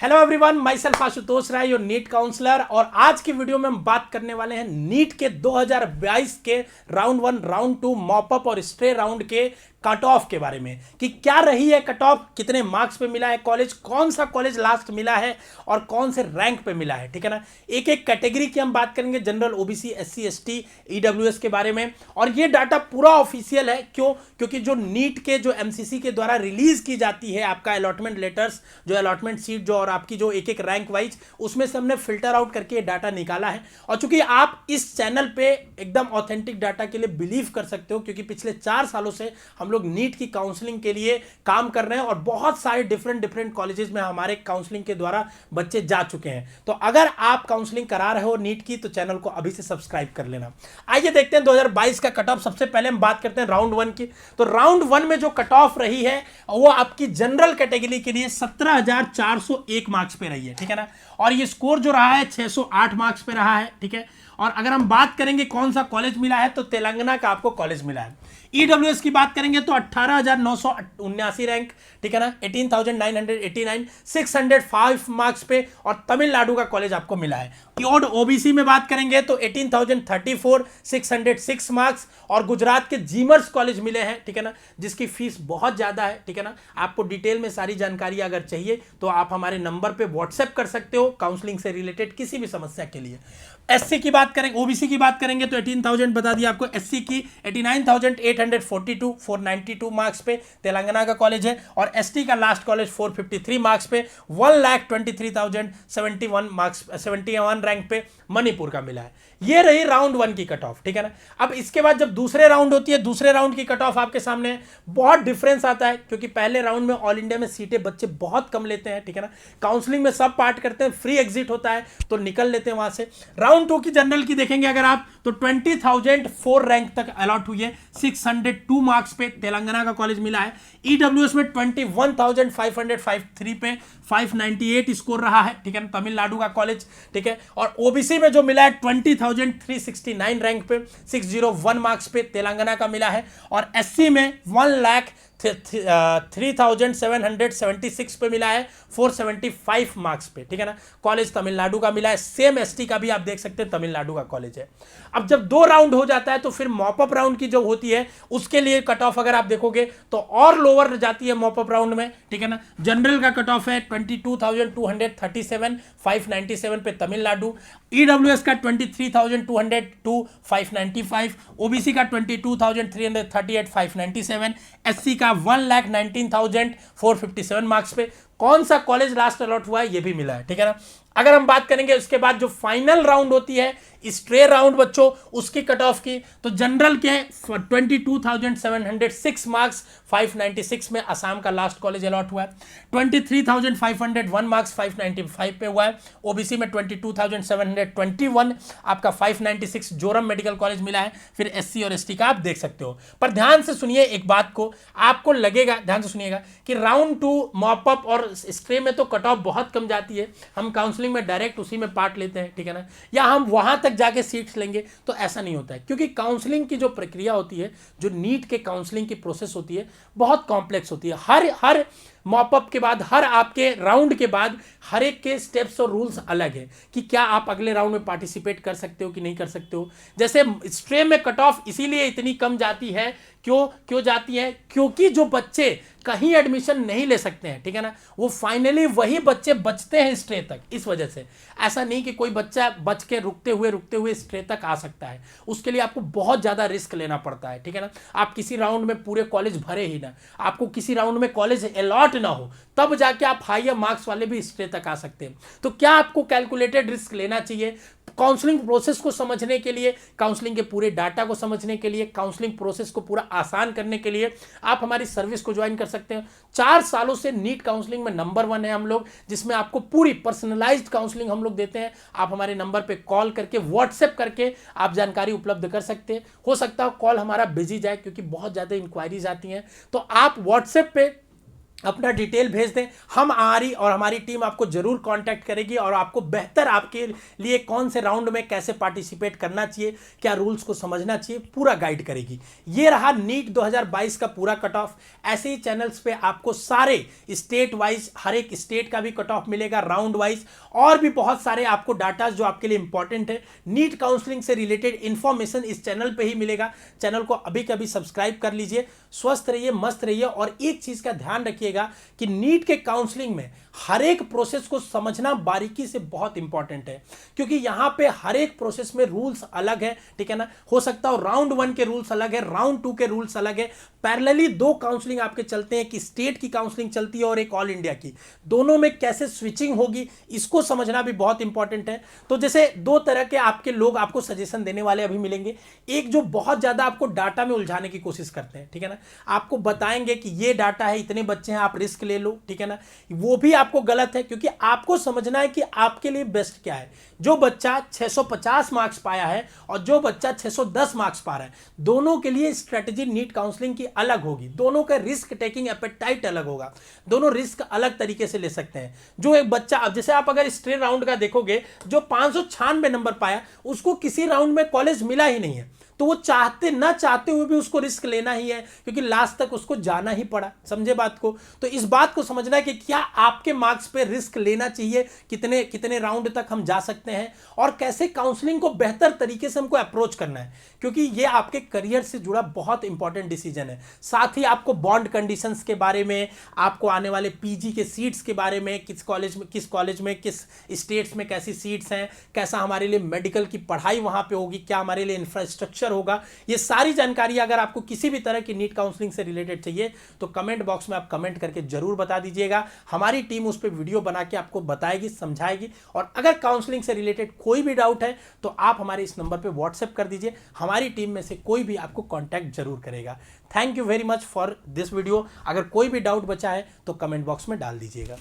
Hello everyone, my self Ashutosh Rai, your NEET counsellor. और आज की वीडियो में हम बात करने वाले हैं नीट के 2022 के राउंड 1, राउंड 2 मॉपअप और स्टे राउंड के कट ऑफ के बारे में कि क्या रही है कट ऑफ, कितने मार्क्स पे मिला है कॉलेज, कौन सा कॉलेज लास्ट मिला है और कौन से रैंक पे मिला है। ठीक है ना, एक एक कैटेगरी की हम बात करेंगे, general, OBC, SC, ST, EWS के बारे में। और ये डाटा पूरा ऑफिशियल है। क्यों? क्योंकि जो नीट के जो एमसीसी के द्वारा रिलीज की जाती है आपका अलॉटमेंट लेटर्स, जो अलॉटमेंट सीट जो और आपकी जो एक एक रैंक वाइज, उसमें से हमने फिल्टर आउट करके ये डाटा निकाला है। और चूंकि आप इस चैनल पे एकदम ऑथेंटिक डाटा के लिए बिलीव कर सकते हो, क्योंकि पिछले 4 सालों से हम लोग नीट की काउंसलिंग के लिए काम कर रहे हैं और बहुत सारे डिफरेंट कॉलेजेस में हमारे काउंसलिंग के द्वारा बच्चे जा चुके हैं। तो अगर आप काउंसलिंग करा रहे हो नीट की, तो चैनल को अभी से सब्सक्राइब कर लेना। आइए देखते हैं 2022 का कट ऑफ। सबसे पहले हम बात करते हैं राउंड 1 की। तो राउंड 1 में जो कट ऑफ रही है वो आपकी जनरल कैटेगरी के लिए 17,401 मार्क्स पे रही है। ठीक है ना, और ये स्कोर जो रहा है 608 मार्क्स पे रहा है। ठीक है, और अगर हम बात करेंगे कौन सा कॉलेज मिला है, तो तेलंगाना का आपको कॉलेज मिला है। ईडब्ल्यूएस की बात करेंगे तो 18,979 रैंक, ठीक है ना, 18,989, 605 मार्क्स पे, और तमिलनाडु का कॉलेज आपको मिला है। और ओबीसी में बात करेंगे तो 18,034, 606 मार्क्स, और गुजरात के जीमर्स कॉलेज मिले हैं। ठीक है ना, जिसकी फीस बहुत ज्यादा है। ठीक है ना, आपको डिटेल में सारी जानकारी अगर चाहिए तो आप हमारे नंबर पे व्हाट्सएप कर सकते हो काउंसलिंग से रिलेटेड किसी भी समस्या के लिए। एससी की बात करेंगे, ओबीसी की बात करेंगे तो 18,000 बता दिया आपको। एससी की 89,842, 492 मार्क्स पे तेलंगाना का कॉलेज है। और एसटी का लास्ट कॉलेज 453 मार्क्स पे, 1,23,071 मार्क्स, 71 रैंक पे मणिपुर का मिला है। ये रही राउंड 1 की कट ऑफ। ठीक है ना, अब इसके बाद जब दूसरे राउंड होती है, दूसरे राउंड की कट ऑफ आपके सामने है। बहुत डिफरेंस आता है, क्योंकि पहले राउंड में ऑल इंडिया में सीटें बच्चे बहुत कम लेते हैं। ठीक है ना, काउंसलिंग में सब पार्ट करते हैं, फ्री एग्जिट होता है तो निकल लेते हैं वहां से। राउंड 2 की जनरल की देखेंगे अगर आप, तो 20,004 रैंक तक अलॉट हुई है, 602 मार्क्स पे तेलंगाना का कॉलेज मिला है। ईडब्ल्यूएस में 21,553 पे 598 स्कोर रहा है। ठीक है, तमिलनाडु का कॉलेज। ठीक है, और ओबीसी में जो मिला है 20,369 रैंक पे 601 मार्क्स पे तेलंगाना का मिला है। और एससी में 1,03,776 पे मिला है, 475 मार्क्स पे। ठीक है ना, कॉलेज तमिलनाडु का मिला है। सेम एसटी का भी आप देख सकते हैं तमिलनाडु का कॉलेज है। अब जब 2 राउंड हो जाता है तो फिर मॉपअप राउंड की जो होती है उसके लिए कट ऑफ अगर आप देखोगे तो और लोअर जाती है मॉपअप राउंड में। ठीक है ना, जनरल का कट ऑफ है 22,237, 597 पे तमिलनाडु। ईडब्ल्यूएस का 23,202, 595। ओबीसी का 22,338, 597। एससी का 1,19,457 मार्क्स पे। कौन सा कॉलेज लास्ट अलॉट हुआ है ये भी मिला है। ठीक है ना, अगर हम बात करेंगे उसके बाद जो फाइनल राउंड होती है, स्ट्रे राउंड बच्चों, उसकी कट ऑफ की, तो जनरल के 22,706 मार्क्स, 596 में असम का लास्ट कॉलेज अलॉट हुआ है। 23,501 मार्क्स 595 पे हुआ है। ओबीसी में 22,721 आपका 596 जोरम मेडिकल कॉलेज मिला है। फिर एससी और एसटी का आप देख सकते हो। पर ध्यान से सुनिए एक बात को, आपको लगेगा, ध्यान से सुनिएगा कि राउंड 2 मॉपअप और स्ट्रे में तो कट ऑफ बहुत कम जाती है, हम काउंसलिंग में डायरेक्ट उसी में पार्ट लेते हैं। ठीक है ना, या हम वहां तक जाके सीट्स लेंगे, तो ऐसा नहीं होता है। क्योंकि काउंसलिंग की जो प्रक्रिया होती है, जो नीट के काउंसलिंग की प्रोसेस होती है, बहुत कॉम्प्लेक्स होती है। हर मॉपअप के बाद, हर आपके राउंड के बाद हर एक के स्टेप्स और रूल्स अलग है कि क्या आप अगले राउंड में पार्टिसिपेट कर सकते हो कि नहीं कर सकते हो। जैसे स्ट्रे में कट ऑफ इसीलिए इतनी कम जाती है, क्यों जाती है, क्योंकि जो बच्चे कहीं एडमिशन नहीं ले सकते हैं, ठीक है ना, वो फाइनली वही बच्चे बचते हैं स्ट्रे तक। इस वजह से ऐसा नहीं कि कोई बच्चा बच के रुकते हुए स्ट्रे तक आ सकता है, उसके लिए आपको बहुत ज्यादा रिस्क लेना पड़ता है। ठीक है ना, आप किसी राउंड में पूरे कॉलेज भरे ही ना, आपको किसी राउंड में कॉलेज अलॉट ना हो, तब जाके आप हायर मार्क्स वाले भी स्ट्रे तक आ सकते हैं। तो क्या आपको कैलकुलेटेड रिस्क लेना चाहिए काउंसलिंग प्रोसेस को समझने के लिए, काउंसलिंग के पूरे डाटा को समझने के लिए, काउंसलिंग प्रोसेस को पूरा आसान करने के लिए आप हमारी सर्विस को ज्वाइन कर सकते हैं। 4 सालों से नीट काउंसलिंग में नंबर 1 है हम लोग, जिसमें आपको पूरी पर्सनलाइज्ड काउंसलिंग हम लोग देते हैं। आप हमारे नंबर पे कॉल करके, व्हाट्सएप करके आप जानकारी उपलब्ध कर सकते हैं। हो सकता है कॉल हमारा बिजी जाए क्योंकि बहुत ज़्यादा इंक्वायरीज आती हैं, तो आप व्हाट्सएप पे अपना डिटेल भेज दें, हम हमारी टीम आपको जरूर कांटेक्ट करेगी और आपको बेहतर आपके लिए कौन से राउंड में कैसे पार्टिसिपेट करना चाहिए, क्या रूल्स को समझना चाहिए, पूरा गाइड करेगी। ये रहा नीट 2022 का पूरा कट ऑफ। ऐसे ही चैनल्स पे आपको सारे स्टेट वाइज, हर एक स्टेट का भी कट ऑफ मिलेगा, राउंड वाइज, और भी बहुत सारे आपको डाटा जो आपके लिए इंपॉर्टेंट है, नीट काउंसलिंग से रिलेटेड इंफॉर्मेशन इस चैनल पे ही मिलेगा। चैनल को अभी कभी सब्सक्राइब कर लीजिए। स्वस्थ रहिए, मस्त रहिए, और एक चीज का ध्यान रखिए कि नीट के काउंसलिंग में हर एक प्रोसेस को समझना बारीकी से बहुत इंपॉर्टेंट है, क्योंकि यहां पे हर एक प्रोसेस में रूल्स अलग है, ठीक है ना। हो सकता है राउंड 1 के रूल्स अलग है, राउंड 2 के रूल्स अलग है, पैरेलली 2 काउंसलिंग आपके चलते हैं, कि स्टेट की काउंसलिंग चलती है और एक ऑल इंडिया की, दोनों में कैसे स्विचिंग होगी इसको समझना भी बहुत इंपॉर्टेंट है। तो जैसे 2 तरह के आपके लोग आपको सजेशन देने वाले अभी मिलेंगे। एक जो बहुत ज्यादा आपको डाटा में उलझाने की कोशिश करते हैं, ठीक है ना, आपको बताएंगे कि ये डाटा है, इतने बच्चे हैं, आप रिस्क ले लो, ठीक है ना। वो भी आपको गलत है, क्योंकि आपको समझना है कि आपके लिए बेस्ट क्या है। जो बच्चा 650 मार्क्स पाया है और जो बच्चा 610 मार्क्स पा रहा है, दोनों के लिए स्ट्रेटेजी नीट काउंसलिंग की अलग होगी, दोनों का रिस्क टेकिंग एपेटाइट अलग होगा, दोनों रिस्क अलग तरीके से ले सकते हैं। जो एक बच्चा, अब जैसे आप अगर स्ट्रे राउंड का देखोगे, जो 596 नंबर पाया, उसको किसी राउंड में कॉलेज मिला ही नहीं है, तो वो चाहते हुए भी उसको रिस्क लेना ही है, क्योंकि लास्ट तक उसको जाना ही पड़ा। समझे बात को? तो इस बात को समझना है कि क्या आपके मार्क्स पे रिस्क लेना चाहिए, कितने कितने राउंड तक हम जा सकते हैं, और कैसे काउंसलिंग को बेहतर तरीके से हमको अप्रोच करना है, क्योंकि ये आपके करियर से जुड़ा बहुत इंपॉर्टेंट डिसीजन है। साथ ही आपको बॉन्ड कंडीशंस के बारे में, आपको आने वाले पीजी के सीट्स के बारे में, किस कॉलेज में किस स्टेट्स में कैसी सीट्स हैं, कैसा हमारे लिए मेडिकल की पढ़ाई वहां पे होगी, क्या हमारे लिए इंफ्रास्ट्रक्चर होगा, ये सारी जानकारी अगर आपको किसी भी तरह की नीट काउंसलिंग से रिलेटेड चाहिए तो कमेंट बॉक्स में आप कमेंट करके जरूर बता दीजिएगा। हमारी टीम उस पर वीडियो बना के आपको बताएगी, समझाएगी। और अगर काउंसलिंग से रिलेटेड कोई भी डाउट है तो आप हमारे इस नंबर पे व्हाट्सएप कर दीजिए, हमारी टीम में से कोई भी आपको कांटेक्ट जरूर करेगा। Thank you very much for this video. अगर कोई भी डाउट बचा है तो कमेंट बॉक्स में डाल दीजिएगा।